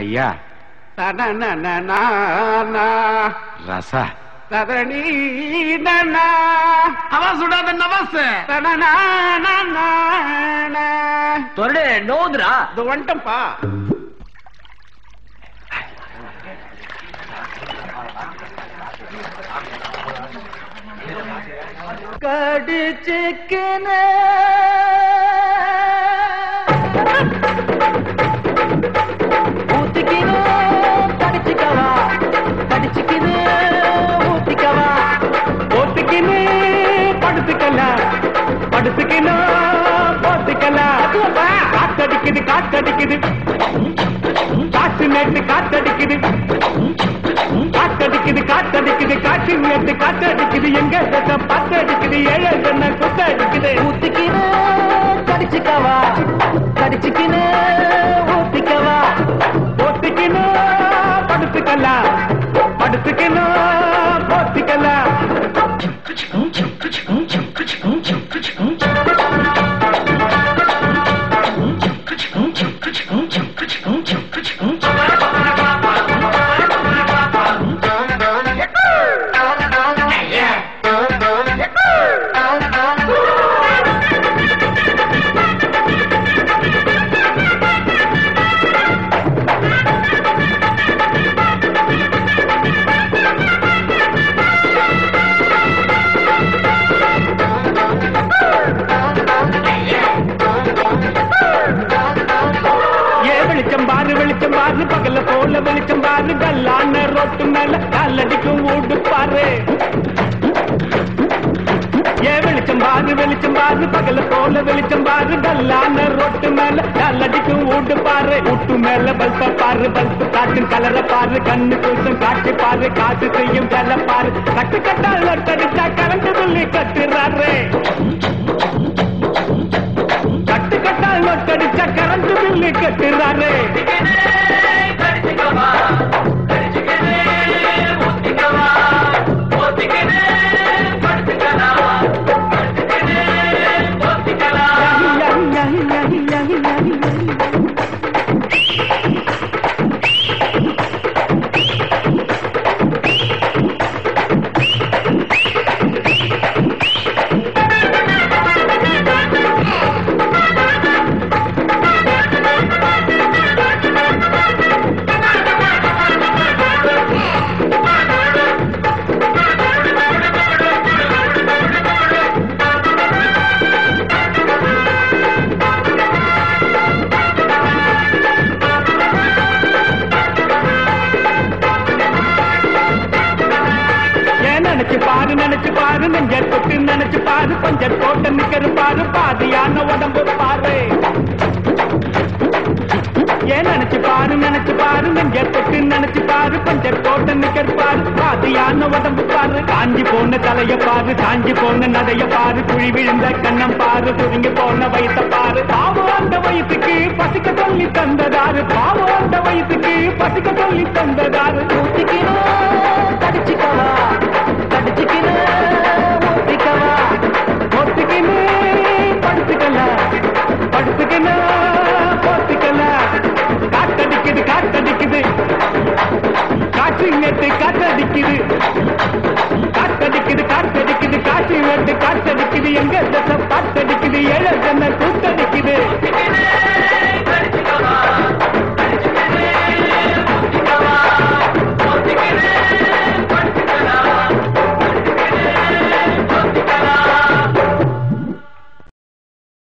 ஐயா ரசா தரணி அவா சுடாத நவாஸ் தொரடே நோதுரா இது வந்துட்டம்பா. கடிச்சிக்கின ஊத்திக்கின கடிச்சிக்கவா கடிச்சிக்கின ஊத்திக்கவா ஊத்திக்கின படுத்துக்கல படுத்துக்கின போத்திக்கல காத்தடிக்குது காத்தடிக்குது காற்று நேற்று காத்தடிக்குது காத்தடிக்குது காத்தடிக்குது காற்று நேற்று காத்தடிக்குது எங்க பத்தடிக்குது ஏழை சொன்ன குத்தடிக்குது ஊத்திக்கின கடிச்சிக்கவா கடிச்சிக்கின ஊத்திக்கவா ஊத்திக்கின படுத்துக்கல படுத்துக்கின போத்திக்கல பகல போல வெளிச்சம் பாரு கல்லான ரோட்டு மேல காலடிக்கும் ஊடு பாரு ஏ வெளிச்சம் பாரு பகல போல வெளிச்சம் பாரு கல்லான ரோட்டு மேல காலடிக்கும் ஊடு பாரு ஊட்டு மேல பல்ப பாரு பல்பு காட்டும் கலர பாரு கண்ணு கூசம் காட்சி பாரு காசு செய்யும் கல பாரு கட்டு கட்டால் லொட்டடிச்சா கரண்ட் சொல்லி கட்டுறாரு கட்டு கட்டால் லொட்டடிச்சா கரண்ட் சொல்லி கட்டுறாரு நினைச்சு பாரு நெஞ்ச தொட்டு நினைச்சு பாரு கொஞ்சம் தோட்ட நிக்கிற பாரு பாதியான உடம்பு பாரு ஏன் நினைச்சு பாரு நெஞ்ச தொட்டு நினைச்சு பாரு கொஞ்சம் தோட்ட நிக்கிற பாரு பாதியான உடம்பு பாரு காஞ்சி போன தலைய பாரு காஞ்சி போன நடைய பாரு குழி விழுந்த கண்ணம் பாரு சுருங்கி போன வயச பாரு பாவம் அந்த வயசுக்கு பசிக்க சொல்லி தந்ததாரு பாவம் அந்த வயசுக்கு பசிக்க சொல்லி தந்ததாரு ஊத்திக்கணும் கடிச்சிக்கவா கடிச்சிக்கின ஊத்திக்கவா ஊத்திக்கின படுத்துக்கல படுத்துக்கின போத்திக்கல காத்தடிக்குது காத்தடிக்குது காற்று நேற்று காத்தடிக்குது காத்தடிக்குது காத்தடிக்குது காற்று நேற்று காத்தடிக்குது எங்க பாத்தடிக்குது ஏழை